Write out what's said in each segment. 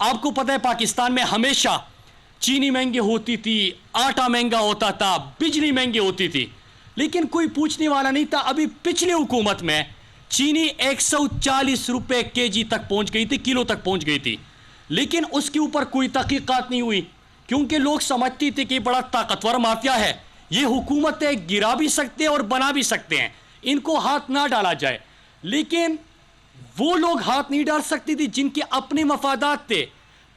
आपको पता है पाकिस्तान में हमेशा चीनी महंगी होती थी, आटा महंगा होता था, बिजली महंगी होती थी, लेकिन कोई पूछने वाला नहीं था। अभी पिछली हुकूमत में चीनी 140 रुपए केजी तक पहुंच गई थी, किलो तक पहुंच गई थी, लेकिन उसके ऊपर कोई तहकीकात नहीं हुई, क्योंकि लोग समझते थे कि बड़ा ताकतवर माफिया है, ये हुकूमतें गिरा भी सकते हैं और बना भी सकते हैं, इनको हाथ ना डाला जाए। लेकिन वो लोग हाथ नहीं डाल सकते थे जिनके अपने मफादात थे।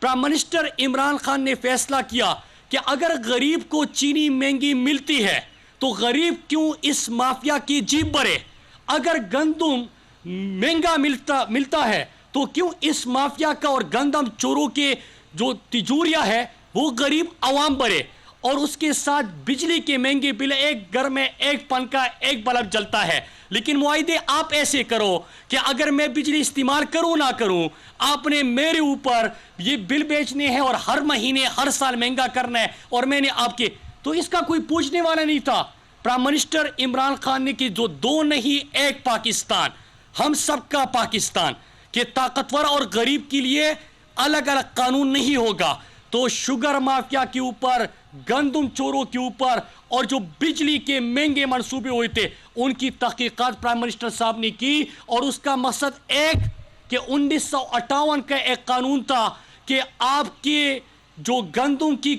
प्राइम मिनिस्टर इमरान खान ने फैसला किया कि अगर गरीब को चीनी महंगी मिलती है तो गरीब क्यों इस माफिया की जीब भरे, अगर गंदम महंगा मिलता है तो क्यों इस माफिया का और गंदम चोरों के जो तिजोरिया है वो गरीब आवाम भरे। और उसके साथ बिजली के महंगे बिल, एक घर में एक पंखा एक बल्ब जलता है, लेकिन मुआहिदे आप ऐसे करो कि अगर मैं बिजली इस्तेमाल करूं ना करूं, आपने मेरे ऊपर ये बिल बेचने हैं और हर महीने हर साल महंगा करना है, और मैंने आपके, तो इसका कोई पूछने वाला नहीं था। प्राइम मिनिस्टर इमरान खान ने कि जो दो नहीं एक पाकिस्तान, हम सबका पाकिस्तान, के ताकतवर और गरीब के लिए अलग अलग कानून नहीं होगा। तो शुगर माफिया के ऊपर, गंदम चोरों के ऊपर और जो बिजली के महंगे मंसूबे हुए थे उनकी तहकीकात प्राइम मिनिस्टर साहब ने की, और उसका मकसद एक कि 1958 का एक कानून था कि आपके जो गंदम की,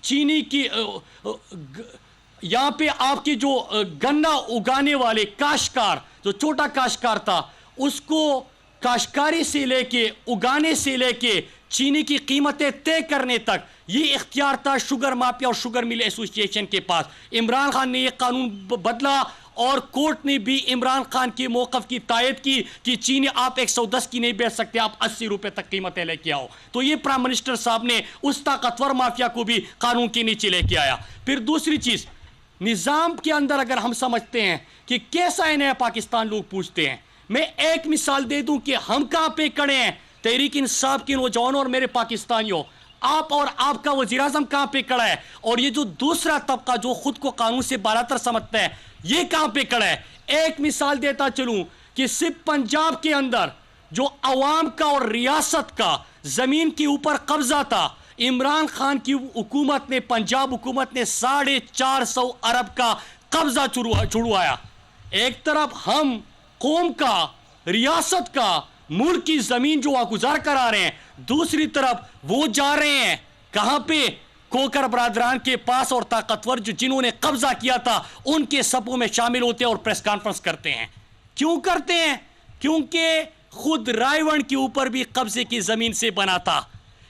चीनी की, यहाँ पे आपके जो गन्ना उगाने वाले काश्तकार, जो छोटा काश्तकार था, उसको काश्तकारी से लेके, उगाने से लेके चीनी की कीमतें तय करने तक ये इख्तियार था शुगर माफिया और शुगर मिल एसोसिएशन के पास। इमरान खान ने ये कानून बदला और कोर्ट ने भी इमरान खान के मौक़िफ़ की तायद की कि चीनी आप 110 की नहीं बेच सकते, आप 80 रुपए तक कीमतें लेके आओ। तो ये प्राइम मिनिस्टर साहब ने उस ताकतवर माफिया को भी कानून के नीचे लेके आया। फिर दूसरी चीज़, निज़ाम के अंदर अगर हम समझते हैं कि कैसा है नया पाकिस्तान, लोग पूछते हैं। मैं एक मिसाल दे दूं कि हम कहां पे खड़े हैं, तहरीक इंसाफ के नौजवानों और मेरे पाकिस्तानियों, आप और आपका वज़ीर आज़म कहां पे खड़ा है, और ये जो दूसरा तबका जो खुद को कानून से बालातर समझता है ये कहां पे खड़ा है। एक मिसाल देता चलूं कि सिर्फ पंजाब के अंदर जो अवाम का और रियासत का जमीन के ऊपर कब्जा था, इमरान खान की हुकूमत ने, पंजाब हुकूमत ने 450 अरब का कब्जा छुड़वाया। एक तरफ हम कौम का, रियासत का, मुल्क की जमीन जो गुजार कर आ रहे हैं, दूसरी तरफ वो जा रहे हैं कहां पे, कोकर बरादरान के पास, और ताकतवर जो जिन्होंने कब्जा किया था उनके सपों में शामिल होते हैं और प्रेस कॉन्फ्रेंस करते हैं। क्यों करते हैं? क्योंकि खुद रायवन के ऊपर भी कब्जे की जमीन से बना था।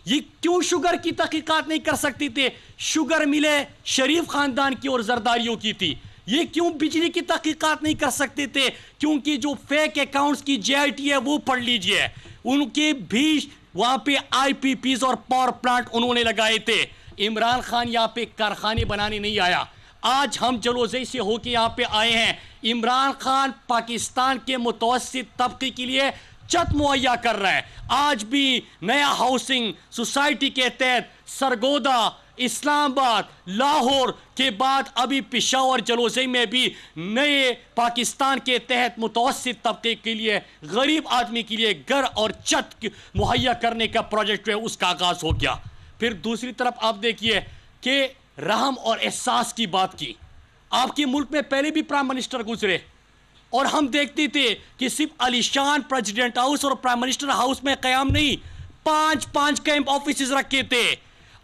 ये क्यों शुगर की तहकीकात नहीं कर सकते थे? शुगर मिले शरीफ खानदान की और जरदारियों की थी। ये क्यों बिजली की तहकीकात नहीं कर सकते थे? क्योंकि जो फेक अकाउंट्स की JIT है वो पढ़ लीजिए, उनके भी वहां पे IPPs और पावर प्लांट उन्होंने लगाए थे। इमरान खान यहाँ पे कारखाने बनाने नहीं आया। आज हम जलोज़ई से होके यहाँ पे आए हैं। इमरान खान पाकिस्तान के मुतवस्सित तबके के लिए छत मुहैया कर रहा है। आज भी नया हाउसिंग सोसाइटी के तहत सरगोदा, इस्लामाबाद, लाहौर के बाद अभी पेशावर, जलोज़ई में भी नए पाकिस्तान के तहत मुतवस्सित तबके के लिए, गरीब आदमी के लिए घर और छत मुहैया करने का प्रोजेक्ट जो है उसका आगाज़ हो गया। फिर दूसरी तरफ आप देखिए कि रहम और एहसास की बात की। आपके मुल्क में पहले भी प्राइम मिनिस्टर गुजरे और हम देखते थे कि सिर्फ आलीशान प्रेसिडेंट हाउस और प्राइम मिनिस्टर हाउस में क़याम नहीं, 5-5 कैंप ऑफिस रखे थे।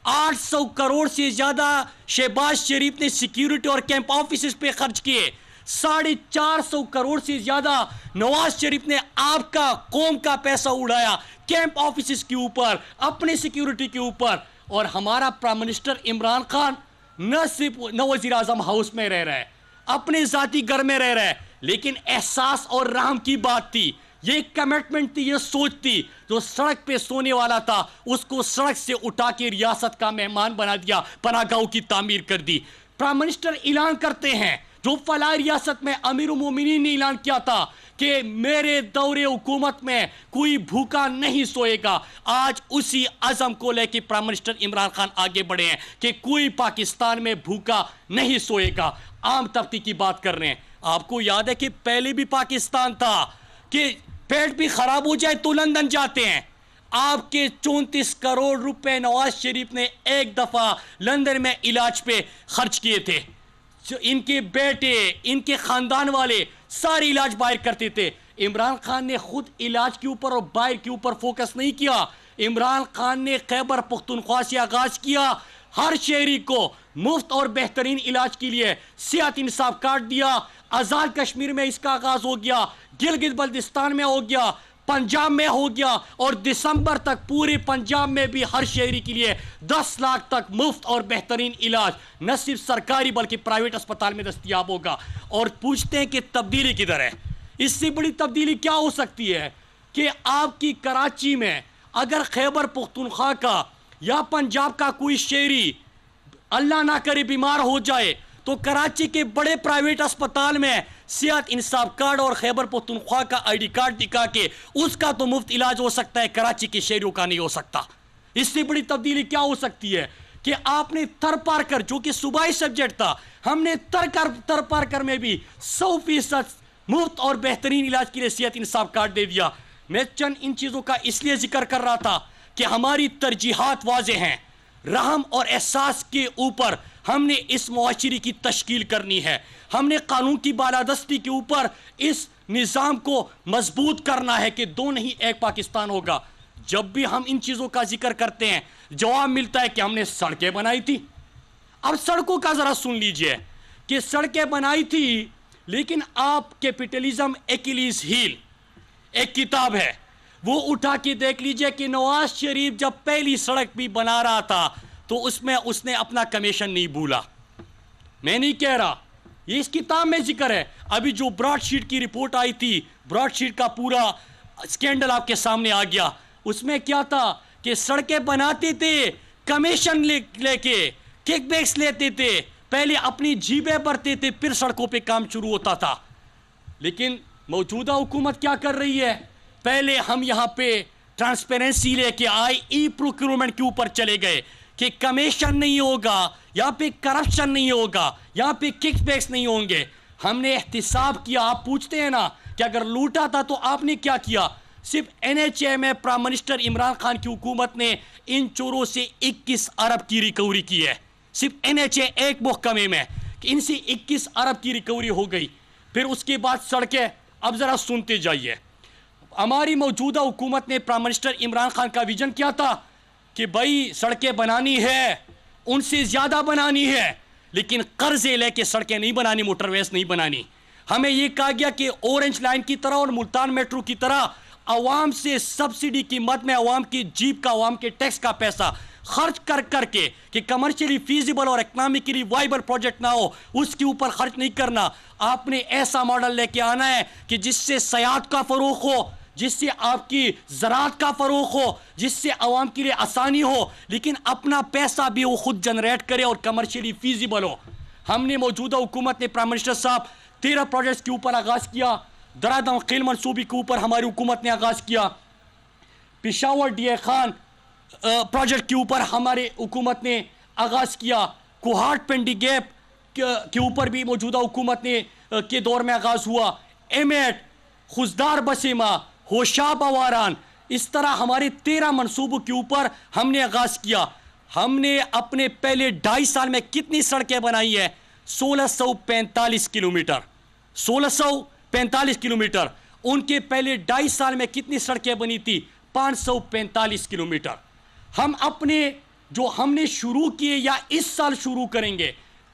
800 करोड़ से ज्यादा शहबाज शरीफ ने सिक्योरिटी और कैंप ऑफिस पे खर्च किए। 450 करोड़ से ज्यादा नवाज शरीफ ने आपका, कौम का पैसा उड़ाया कैंप ऑफिस के ऊपर, अपने सिक्योरिटी के ऊपर। और हमारा प्राइम मिनिस्टर इमरान खान न सिर्फ न वजीर आजम हाउस में रह रहा है, अपने जाती घर में रह रहा है, लेकिन एहसास और रहम की बात थी, ये कमिटमेंट थी, ये सोच थी। जो सड़क पे सोने वाला था उसको सड़क से उठा के रियासत का मेहमान बना दिया, पनाहगाहों की तामीर कर दी। प्राइम मिनिस्टर ऐलान करते हैं, जो फलाह रियासत में अमीरुल मोमिनीन ने ऐलान किया था कि मेरे दौरे हुकूमत में कोई भूखा नहीं सोएगा। आज उसी अज़म को लेके प्राइम मिनिस्टर इमरान खान आगे बढ़े हैं कि कोई पाकिस्तान में भूखा नहीं सोएगा। आम तबके की बात कर रहे हैं। आपको याद है कि पहले भी पाकिस्तान था कि पेट भी खराब हो जाए तो लंदन जाते हैं। आपके 34 करोड़ रुपए नवाज शरीफ ने एक दफा लंदन में इलाज पे खर्च किए थे। जो इनके बेटे, इनके खानदान वाले सारे इलाज बाहर करते थे। इमरान खान ने खुद इलाज के ऊपर और बाहर के ऊपर फोकस नहीं किया। इमरान खान ने खैबर पख्तूनख्वा से आगाज किया, हर शहरी को मुफ्त और बेहतरीन इलाज के लिए सेहत इंसाफ कार्ड दिया। आज़ाद कश्मीर में इसका आगाज हो गया, गिलगित बल्तिस्तान में हो गया, पंजाब में हो गया, और दिसंबर तक पूरे पंजाब में भी हर शहरी के लिए 10 लाख तक मुफ्त और बेहतरीन इलाज न सिर्फ सरकारी बल्कि प्राइवेट अस्पताल में दस्तयाब होगा। और पूछते हैं कि तब्दीली किधर है? इससे बड़ी तब्दीली क्या हो सकती है कि आपकी कराची में अगर खैबर पख्तूनख्वा का या पंजाब का कोई शहरी अल्लाह ना करे बीमार हो जाए तो कराची के बड़े प्राइवेट अस्पताल में सेहत इंसाफ कार्ड और खैबर पख्तूनख्वा का आईडी कार्ड दिखा के उसका तो मुफ्त इलाज हो सकता है, कराची के शहरियों का नहीं हो सकता। इससे बड़ी तब्दीली क्या हो सकती है कि आपने थर पार कर, जो कि सूबाई सब्जेक्ट था, हमने थर पार कर में भी 100% मुफ्त और बेहतरीन इलाज के लिए सेहत इंसाफ कार्ड दे दिया। मैं चंद इन चीज़ों का इसलिए जिक्र कर रहा था कि हमारी तरजीहात वाज़े हैं। रहम और एहसास के ऊपर हमने इस मुआशरे की तश्कील करनी है। हमने कानून की बालादस्ती के ऊपर इस निज़ाम को मजबूत करना है कि दो नहीं एक पाकिस्तान होगा। जब भी हम इन चीज़ों का जिक्र करते हैं जवाब मिलता है कि हमने सड़कें बनाई थी। अब सड़कों का ज़रा सुन लीजिए कि सड़कें बनाई थी, लेकिन आप कैपिटलिज्म एकिलीज हील एक किताब है, वो उठा के देख लीजिए कि नवाज शरीफ जब पहली सड़क भी बना रहा था तो उसमें उसने अपना कमीशन नहीं भूला। मैं नहीं कह रहा, ये इस किताब में जिक्र है। अभी जो ब्रॉडशीट की रिपोर्ट आई थी, ब्रॉडशीट का पूरा स्कैंडल आपके सामने आ गया। उसमें क्या था कि सड़कें बनाते थे, कमीशन लेके किकबैक्स लेते थे, पहले अपनी जेबें भरते थे, फिर सड़कों पे काम शुरू होता था। लेकिन मौजूदा हुकूमत क्या कर रही है? पहले हम यहाँ पे ट्रांसपेरेंसी लेके आए, ई प्रोक्योरमेंट के ऊपर चले गए कि कमीशन नहीं होगा, यहाँ पे करप्शन नहीं होगा, यहाँ पे किकबैक्स नहीं होंगे। हमने एहतिसाब किया। आप पूछते हैं ना कि अगर लूटा था तो आपने क्या किया? सिर्फ NHA में प्राइम मिनिस्टर इमरान खान की हुकूमत ने इन चोरों से 21 अरब की रिकवरी की है। सिर्फ NHA एक मुहकमे में कि इनसे 21 अरब की रिकवरी हो गई। फिर उसके बाद सड़कें, अब ज़रा सुनते जाइए। हमारी मौजूदा हुकूमत ने प्राइम मिनिस्टर इमरान खान का विजन क्या था कि भाई सड़कें बनानी है, उनसे ज़्यादा बनानी है, लेकिन कर्जे लेके सड़कें नहीं बनानी, मोटरवेज नहीं बनानी। हमें यह कहा गया कि ऑरेंज लाइन की तरह और मुल्तान मेट्रो की तरह अवाम से सब्सिडी की मद में अवाम की जीप का, अवाम के टैक्स का पैसा खर्च कर करके कि कमर्शियली फीजिबल और इकनॉमिकली वाइबल प्रोजेक्ट ना हो, उसके ऊपर खर्च नहीं करना। आपने ऐसा मॉडल लेके आना है कि जिससे सयाहत का फ़रोग़ हो, जिससे आपकी ज़राअत का फ़रोग़ हो, जिससे अवाम के लिए आसानी हो, लेकिन अपना पैसा भी वो खुद जनरेट करे और कमर्शियली फीजिबल हो। हमने मौजूदा हुकूमत ने प्राइम मिनिस्टर साहब 13 प्रोजेक्ट्स के ऊपर आगाज़ किया। दरादम खेल मनसूबी के ऊपर हमारी हुकूमत ने आगाज़ किया। पेशावर DA खान प्रोजेक्ट के ऊपर हमारी हुकूमत ने आगाज़ किया। कोहाट पेंडी गैप के ऊपर भी मौजूदा हुकूमत ने के दौर में आगाज़ हुआ। एमेट, खुजदार बसेमा, होशाब अवारान, इस तरह हमारे 13 मनसूबों के ऊपर हमने आगाज़ किया। हमने अपने पहले 2.5 साल में कितनी सड़कें बनाई है? 1645 किलोमीटर। 1645 किलोमीटर। उनके पहले 2.5 साल में कितनी सड़कें बनी थी? 545 किलोमीटर। हम अपने जो हमने शुरू किए या इस साल शुरू करेंगे,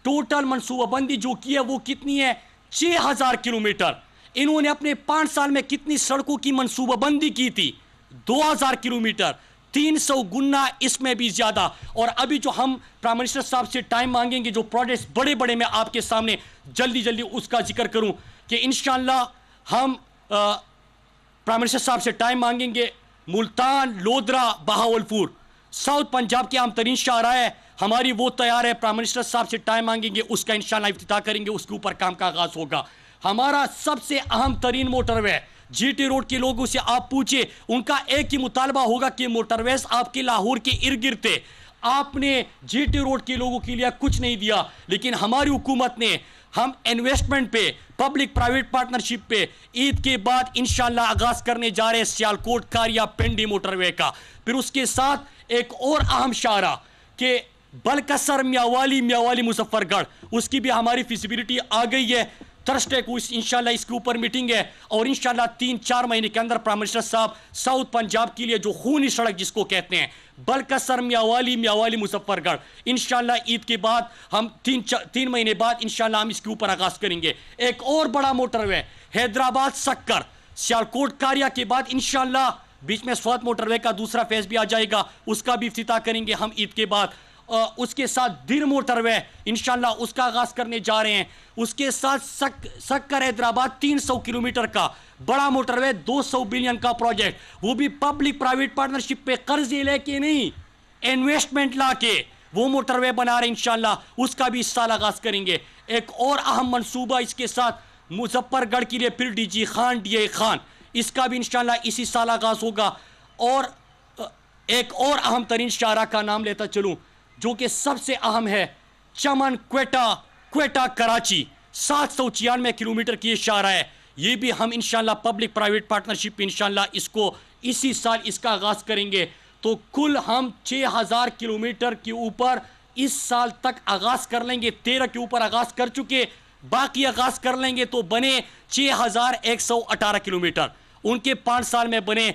टोटल मनसूबाबंदी जो की है वो कितनी है? 6000 किलोमीटर। इन्होंने अपने 5 साल में कितनी सड़कों की मनसूबाबंदी की थी? 2000 किलोमीटर। 300 गुना इसमें भी ज़्यादा। और अभी जो हम प्राइम मिनिस्टर साहब से टाइम मांगेंगे, जो प्रोजेक्ट्स बड़े बड़े मैं आपके सामने जल्दी जल्दी उसका जिक्र करूं कि इंशाअल्लाह हम प्राइम मिनिस्टर साहब से टाइम मांगेंगे। मुल्तान, लोधरा, बहावलपुर, साउथ पंजाब के आम तरीन शाहरा है हमारी, वो तैयार है। प्राइम मिनिस्टर साहब से टाइम मांगेंगे, उसका इंशाअल्लाह इफ्तिताह करेंगे, उसके ऊपर काम का आगाज़ होगा। हमारा सबसे अहम तरीन मोटरवे GT रोड के लोगों से आप पूछिए, उनका एक ही मुतालबा होगा कि मोटरवेज आपके लाहौर के इर्द गिर्द थे। आपने जीटी रोड के लोगों के लिए कुछ नहीं दिया, लेकिन हमारी हुकूमत ने हम इन्वेस्टमेंट पे, पब्लिक प्राइवेट पार्टनरशिप पे ईद के बाद इंशाल्लाह आगाज करने जा रहे हैं सियालकोट कारिया पिंडी मोटरवे का। फिर उसके साथ एक और अहम शाहरा कि बलकसर मियावाली मुजफ्फरगढ़, उसकी भी हमारी फिजिबिलिटी आ गई है। थर्सडे को इंशाल्लाह इसके ऊपर मीटिंग है और इंशाल्लाह 3-4 महीने के अंदर प्राइम मिनिस्टर साहब साउथ पंजाब के लिए जो खूनी सड़क जिसको कहते हैं बलकसर मियावाली मुजफ्फरगढ़, इंशाल्लाह ईद के बाद हम 3 महीने बाद इंशाल्लाह हम इसके ऊपर आगाज करेंगे। एक और बड़ा मोटरवे हैदराबाद सक्कर सियालकोट कारिया के बाद इंशाल्लाह बीच में स्वात मोटरवे का दूसरा फेज भी आ जाएगा, उसका भी इफ्तिताह करेंगे हम ईद के बाद। उसके साथ दिर मोटरवे इंशाल्लाह उसका आगाज करने जा रहे हैं। उसके साथ सक्कर हैदराबाद 300 किलोमीटर का बड़ा मोटरवे 200 बिलियन का प्रोजेक्ट, वो भी पब्लिक प्राइवेट पार्टनरशिप पे कर्जे लेके नहीं, इन्वेस्टमेंट लाके वो मोटरवे बना रहे हैं इंशाल्लाह, उसका भी इस साल आगाज करेंगे। एक और अहम मंसूबा इसके साथ मुजफ्फरगढ़ के लिए फिर डीजी खान, इसका भी इंशाल्लाह इसी साल आगाज होगा। और एक और अहम तरीन शाहरा का नाम लेता चलूं जो कि सबसे अहम है, चमन क्वेटा कराची 796 किलोमीटर की शाहरा है। ये भी हम इंशाल्लाह पब्लिक प्राइवेट पार्टनरशिप इंशाल्लाह इसको इसी साल इसका आगाज करेंगे। तो कुल हम 6000 किलोमीटर के ऊपर इस साल तक आगाज कर लेंगे। 13 के ऊपर आगाज कर चुके, बाकी आगाज कर लेंगे तो बने 6118 किलोमीटर। उनके 5 साल में बने,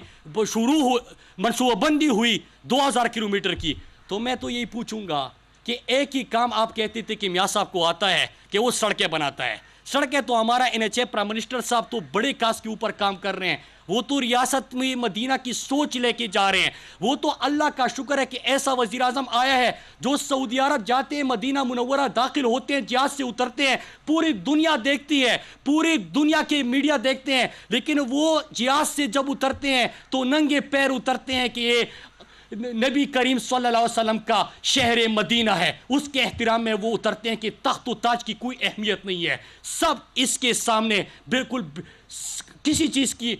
मनसूबाबंदी हुई 2000 किलोमीटर की। तो मैं तो यही पूछूंगा कि एक ही काम आप कहते थे कि मियां साहब को आता है कि वो सड़कें बनाता है। सड़कें तो हमारा NHA प्राइम मिनिस्टर साहब तो बड़े काज के ऊपर काम कर रहे हैं, वो तो रियासत में मदीना की सोच लेके जा रहे हैं। वो तो अल्लाह का शुक्र है कि ऐसा वजीर आजम आया है जो सऊदी अरब जाते हैं, मदीना मुनव्वरा दाखिल होते हैं, जहाज से उतरते हैं, पूरी दुनिया देखती है, पूरी दुनिया के मीडिया देखते हैं, लेकिन वो जहाज से जब उतरते हैं तो नंगे पैर उतरते हैं कि ये नबी करीम सल्लल्लाहु अलैहि वसल्लम का शहर मदीना है, उसके एहतराम में वो उतरते हैं कि तख्त ताज की कोई अहमियत नहीं है, सब इसके सामने बिल्कुल किसी चीज़ की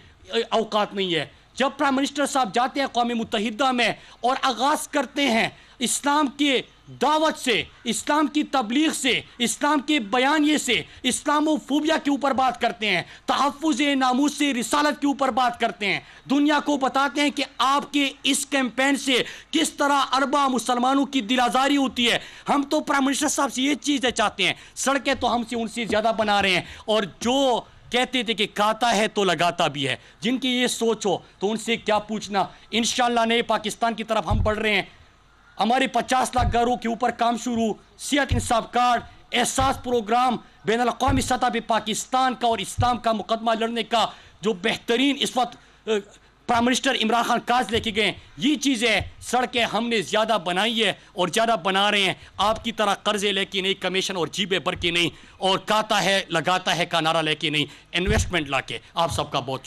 औकात नहीं है। जब प्राइम मिनिस्टर साहब जाते हैं कौम मुत्तहिदा में और आगाज़ करते हैं इस्लाम के दावत से, इस्लाम की तबलीग से, इस्लाम के बयानिए से, इस्लामोफोबिया के ऊपर बात करते हैं, तहफ़्फ़ुज़ नामूस से रिसालत के ऊपर बात करते हैं, दुनिया को बताते हैं कि आपके इस कैंपेन से किस तरह अरबा मुसलमानों की दिल आज़ारी होती है। हम तो प्राइम मिनिस्टर साहब से ये चीज़ें चाहते हैं। सड़कें तो हमसे उनसे ज़्यादा बना रहे हैं, और जो कहते थे कि खाता है तो लगाता भी है, जिनकी ये सोच हो तो उनसे क्या पूछना। इंशाअल्लाह नए पाकिस्तान की तरफ हम बढ़ रहे हैं। हमारे 50 लाख घरों के ऊपर काम शुरू, सेहत इंसाफ कार्ड, एहसास प्रोग्राम, बैनुल अक़वामी सतह पे पाकिस्तान का और इस्लाम का मुकदमा लड़ने का जो बेहतरीन इस वक्त प्राइम मिनिस्टर इमरान खान काज लेके गए, ये चीज़ें सड़कें हमने ज़्यादा बनाई है और ज़्यादा बना रहे हैं। आपकी तरह कर्जे लेके नहीं, कमीशन और जीबे भर के नहीं, और खाता है लगाता है का नारा लेके नहीं, इन्वेस्टमेंट ला के। आप सबका बहुत